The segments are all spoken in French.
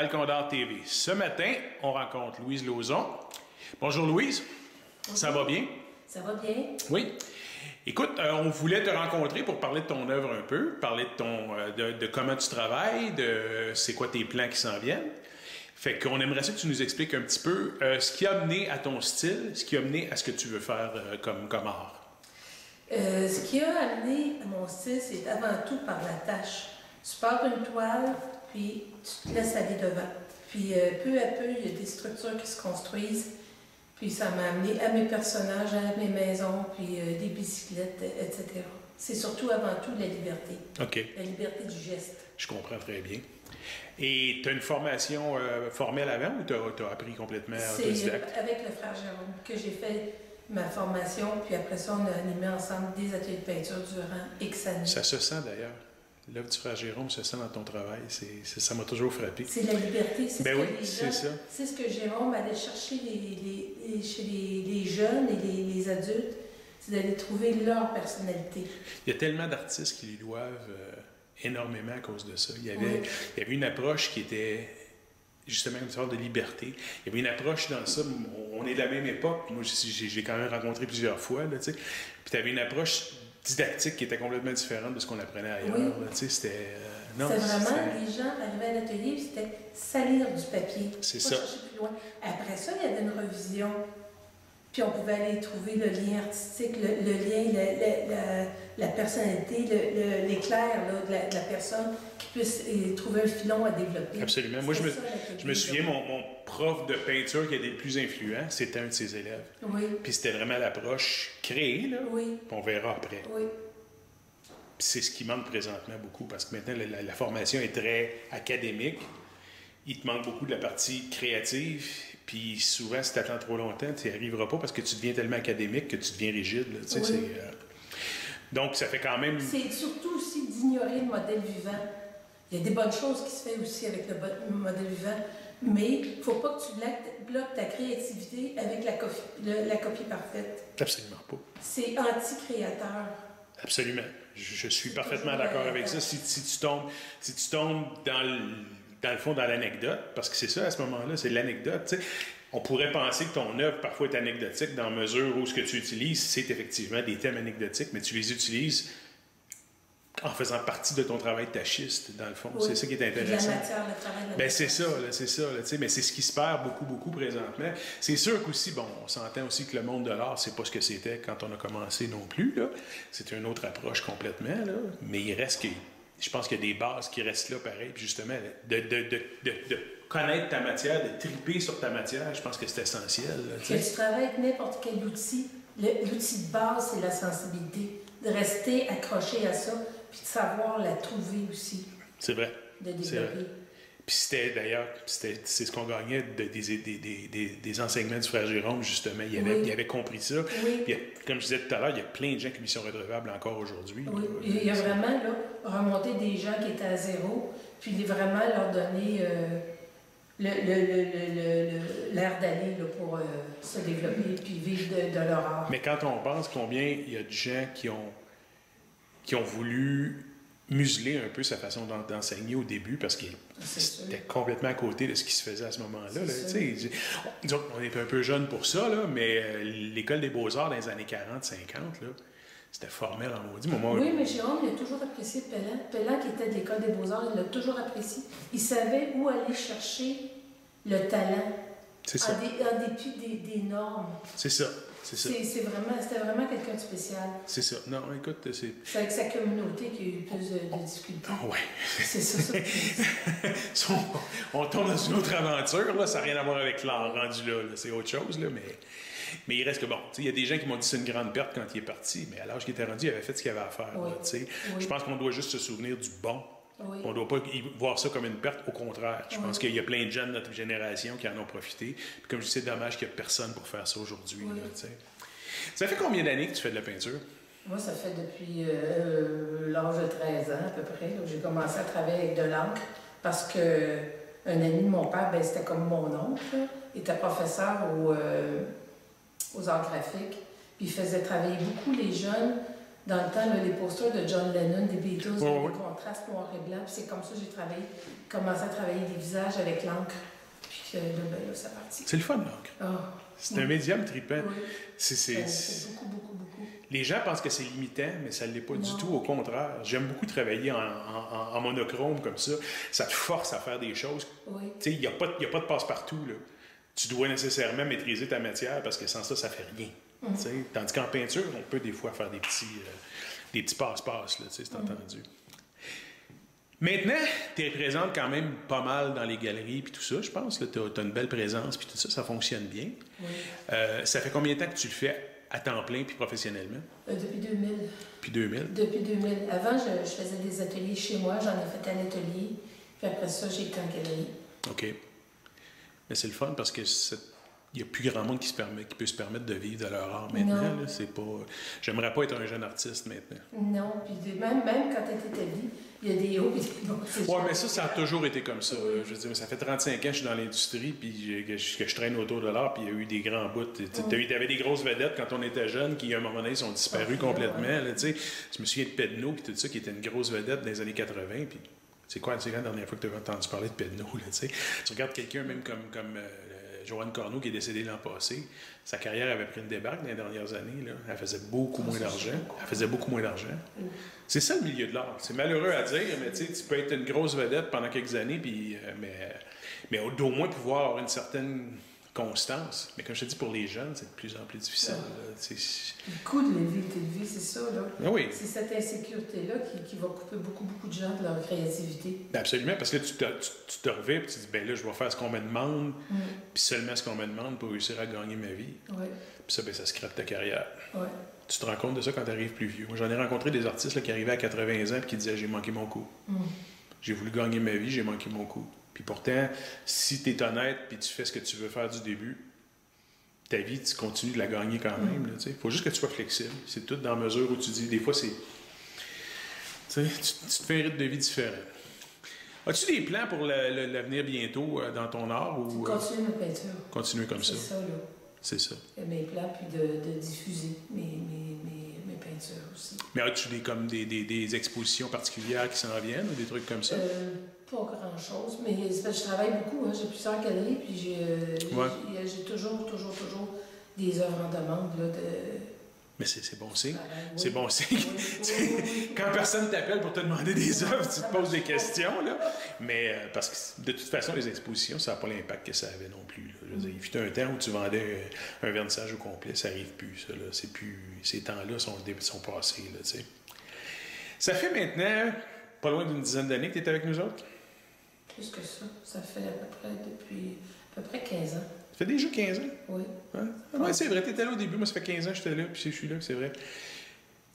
Balcon d'Art TV. Ce matin, on rencontre Louise Lauzon. Bonjour Louise, bonjour. Ça va bien? Ça va bien. Oui. Écoute, on voulait te rencontrer pour parler de ton œuvre un peu, parler de comment tu travailles, de c'est quoi tes plans qui s'en viennent. Fait qu'on aimerait ça que tu nous expliques un petit peu ce qui a mené à ton style, ce qui a mené à ce que tu veux faire comme art. Ce qui a amené à mon style, c'est avant tout par la tâche. Tu pars une toile, puis tu te laisses aller devant. Puis peu à peu, il y a des structures qui se construisent. Puis ça m'a amené à mes personnages, à mes maisons, puis des bicyclettes, etc. C'est surtout avant tout la liberté. OK. La liberté du geste. Je comprends très bien. Et tu as une formation formelle avant ou tu as appris complètement autodidacte? C'est avec le frère Jérôme que j'ai fait ma formation, puis après ça, on a animé ensemble des ateliers de peinture durant X années. Ça se sent d'ailleurs. L'œuvre du frère Jérôme se sent dans ton travail. Ça m'a toujours frappé. C'est la liberté. C'est c'est ça. C'est ce que Jérôme allait chercher chez les jeunes et les adultes, c'est d'aller trouver leur personnalité. Il y a tellement d'artistes qui lui doivent énormément à cause de ça. Il y avait une approche qui était justement une sorte de liberté. Il y avait une approche dans ça. On est de la même époque. Moi, j'ai quand même rencontré plusieurs fois. Là, puis tu avais une approche didactique qui était complètement différente de ce qu'on apprenait ailleurs. Oui. C'était vraiment, les gens arrivaient à l'atelier, c'était salir du papier. C'est ça. Chercher plus loin. Après ça, il y avait une revision. Puis on pouvait aller trouver le lien artistique, le lien, la personnalité, l'éclair de la personne qui puisse trouver un filon à développer. Absolument. Moi, je me souviens, mon prof de peinture qui était le plus influent, c'était un de ses élèves. Oui. Puis c'était vraiment l'approche créée, là. Oui. Puis on verra après. Oui. Puis c'est ce qui manque présentement beaucoup, parce que maintenant, la formation est très académique. Il te manque beaucoup de la partie créative. Puis souvent, si tu attends trop longtemps, tu n'y arriveras pas parce que tu deviens tellement académique que tu deviens rigide. Là, oui. Donc, ça fait quand même... C'est surtout aussi d'ignorer le modèle vivant. Il y a des bonnes choses qui se font aussi avec le modèle vivant, mais il ne faut pas que tu bloques ta créativité avec la copie parfaite. Absolument pas. C'est anti-créateur. Absolument. Je suis parfaitement d'accord avec ça. Si tu tombes dans le fond, dans l'anecdote, parce que c'est ça, à ce moment-là, c'est l'anecdote. On pourrait penser que ton œuvre, parfois, est anecdotique dans la mesure où ce que tu utilises, c'est effectivement des thèmes anecdotiques, mais tu les utilises en faisant partie de ton travail tachiste, dans le fond. Oui. C'est ça qui est intéressant. La matière, le travail de la matière. C'est ça. Mais c'est ce qui se perd beaucoup présentement. C'est sûr qu'aussi, on s'entend aussi que le monde de l'art, c'est pas ce que c'était quand on a commencé non plus. C'est une autre approche complètement, là. Mais il reste que... Je pense qu'il y a des bases qui restent là, pareil. Puis justement, de connaître ta matière, de triper sur ta matière, je pense que c'est essentiel. Là, que tu travailles avec n'importe quel outil, l'outil de base, c'est la sensibilité. De rester accroché à ça, puis de savoir la trouver aussi. C'est vrai. De développer. Puis c'était d'ailleurs, c'est ce qu'on gagnait des enseignements du frère Jérôme, justement. Il avait compris ça. Oui. Puis, comme je disais tout à l'heure, il y a plein de gens qui lui sont redevables encore aujourd'hui. Oui. Il y a vraiment remonté des gens qui étaient à zéro, puis vraiment leur donner l'air d'aller pour se développer puis vivre de leur art. Mais quand on pense combien il y a de gens qui ont voulu museler un peu sa façon d'enseigner au début parce qu'il était complètement à côté de ce qui se faisait à ce moment-là. Disons qu'on est un peu jeune pour ça, là, mais l'école des beaux-arts dans les années 40-50, c'était formel en maudit. Oui, mais Jérôme, il a toujours apprécié Pellan. Pellan, qui était de l'école des beaux-arts, il l'a toujours apprécié. Il savait où aller chercher le talent. C'est ça. En dépit des normes. C'est ça. C'était vraiment quelqu'un de spécial. C'est ça. Non, écoute, c'est avec sa communauté qu'il y a eu plus de difficultés. Ah ouais. C'est ça. On tombe dans une autre aventure, là. Ça n'a rien à voir avec l'art rendu là. C'est autre chose, là, mais il reste que il y a des gens qui m'ont dit que c'est une grande perte quand il est parti, mais à l'âge qu'il était rendu, il avait fait ce qu'il avait à faire. Oui. Je pense qu'on doit juste se souvenir du bon. Oui. On ne doit pas voir ça comme une perte, au contraire. Je pense qu'il y a plein de jeunes de notre génération qui en ont profité. Puis comme je dis, c'est dommage qu'il n'y ait personne pour faire ça aujourd'hui. Oui. Ça fait combien d'années que tu fais de la peinture? Moi, ça fait depuis l'âge de 13 ans à peu près. J'ai commencé à travailler avec de l'encre parce qu'un ami de mon père, c'était comme mon oncle. Il était professeur aux arts graphiques. Puis il faisait travailler beaucoup les jeunes Dans le temps, là, les posters de John Lennon, des Beatles, Ouais. des contrastes noir et blanc. Puis c'est comme ça que j'ai commencé à travailler des visages avec l'encre. Puis là, ben, là, c'est parti. C'est le fun, l'encre. Ah, C'est un médium trippant. oui. C'est C'est beaucoup, beaucoup, beaucoup. Les gens pensent que c'est limitant, mais ça ne l'est pas du tout. Au contraire, j'aime beaucoup travailler en monochrome comme ça. Ça te force à faire des choses. Oui. Tu sais, il n'y a pas de passe-partout, là. Tu dois nécessairement maîtriser ta matière parce que sans ça, ça fait rien. Tu sais, tandis qu'en peinture, on peut des fois faire des petits passe-passe, là, tu sais, c'est entendu. Maintenant, tu es présente quand même pas mal dans les galeries puis tout ça, je pense. Tu as une belle présence puis tout ça, ça fonctionne bien. Oui. Ça fait combien de temps que tu le fais à temps plein puis professionnellement? Depuis 2000. Puis 2000? Depuis 2000. Avant, je faisais des ateliers chez moi. J'en ai fait un atelier. Puis après ça, j'ai été en galerie. OK. Mais c'est le fun parce que il n'y a plus grand monde qui peut se permettre de vivre de leur art maintenant. Là, c'est pas... J'aimerais pas être un jeune artiste maintenant. Non, puis même quand tu étais ta vie, il y a des hauts et des bas. Oui, mais ça a toujours été comme ça. Je veux dire, ça fait 35 ans que je suis dans l'industrie, puis que je traîne autour de l'art, puis il y a eu des grands bouts. Tu avais des grosses vedettes quand on était jeune qui, à un moment donné, sont disparues complètement. Là, je me souviens de Pedneau, puis tout ça, qui était une grosse vedette dans les années 80, puis c'est quand la dernière fois que tu as entendu parler de Pedneau? Là, tu regardes quelqu'un même comme Joanne Corneau, qui est décédée l'an passé, sa carrière avait pris une débarque dans les dernières années. Là. Elle faisait beaucoup moins d'argent. C'est ça le milieu de l'art. C'est malheureux à dire, mais tu peux être une grosse vedette pendant quelques années, puis, mais au moins pouvoir avoir une certaine constance. Mais comme je te dis, pour les jeunes, c'est de plus en plus difficile. Le coût de l'éviter de vie, c'est ça. Là. Oui. C'est cette insécurité-là qui va couper beaucoup, beaucoup de gens de leur créativité. Ben absolument, parce que tu te reviens et tu te dis, ben là, je vais faire ce qu'on me demande, puis seulement ce qu'on me demande pour réussir à gagner ma vie. Oui. Puis ça, ben, ça scrape ta carrière. Oui. Tu te rends compte de ça quand tu arrives plus vieux. Moi, j'en ai rencontré des artistes là, qui arrivaient à 80 ans et qui disaient, j'ai manqué mon coup. J'ai voulu gagner ma vie, j'ai manqué mon coup. Puis pourtant, si tu es honnête puis tu fais ce que tu veux faire du début, ta vie, tu continues de la gagner quand même. Il faut juste que tu sois flexible. C'est tout dans la mesure où tu dis, des fois, c'est... Tu te fais un rythme de vie différent. As-tu des plans pour l'avenir bientôt dans ton art? Ou continuer ma peinture. Continuer comme ça. C'est ça, là. C'est ça. Mes plans, puis de diffuser mes peintures aussi. Mais as-tu des expositions particulières qui s'en viennent ou des trucs comme ça? Pas grand-chose, mais je travaille beaucoup. Hein. J'ai plusieurs galeries, puis j'ai toujours des œuvres en demande. Là, Mais c'est bon signe. Oui. C'est bon signe. Oui. Quand personne t'appelle pour te demander des œuvres, tu te poses des questions. Là. Mais parce que de toute façon, les expositions, ça n'a pas l'impact que ça avait non plus. Là. Je veux dire, il fut un temps où tu vendais un vernissage au complet, ça n'arrive plus. Ça, là. C'est plus. Ces temps-là sont passés. Là, t'sais. Ça fait maintenant pas loin d'une dizaine d'années que tu es avec nous autres? Plus que ça. Ça fait depuis à peu près 15 ans. Ça fait déjà 15 ans? Oui. Hein? Oui, c'est vrai. Tu étais là au début. Moi, ça fait 15 ans que j'étais là, puis je suis là, c'est vrai.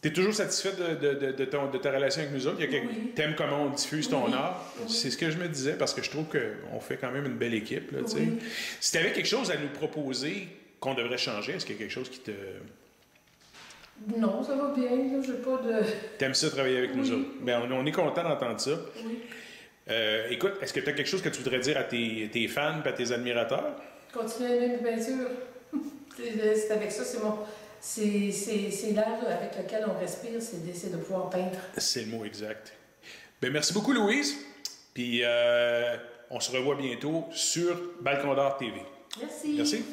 Tu es toujours satisfaite de ta relation avec nous autres? Oui. T'aimes comment on diffuse ton art? Oui. C'est ce que je me disais, parce que je trouve qu'on fait quand même une belle équipe. Là, oui. Si tu avais quelque chose à nous proposer qu'on devrait changer, est-ce qu'il y a quelque chose qui te... Non, ça va bien. J'ai pas de... T'aimes ça travailler avec nous autres? Bien, on est content d'entendre ça. Oui. Écoute, est-ce que tu as quelque chose que tu voudrais dire à tes fans et à tes admirateurs? Continuer à aimer mes peintures. C'est avec ça, c'est l'air avec lequel on respire, c'est de pouvoir peindre. C'est le mot exact. Bien, merci beaucoup, Louise. Puis, on se revoit bientôt sur Balcon d'Art TV. Merci. Merci.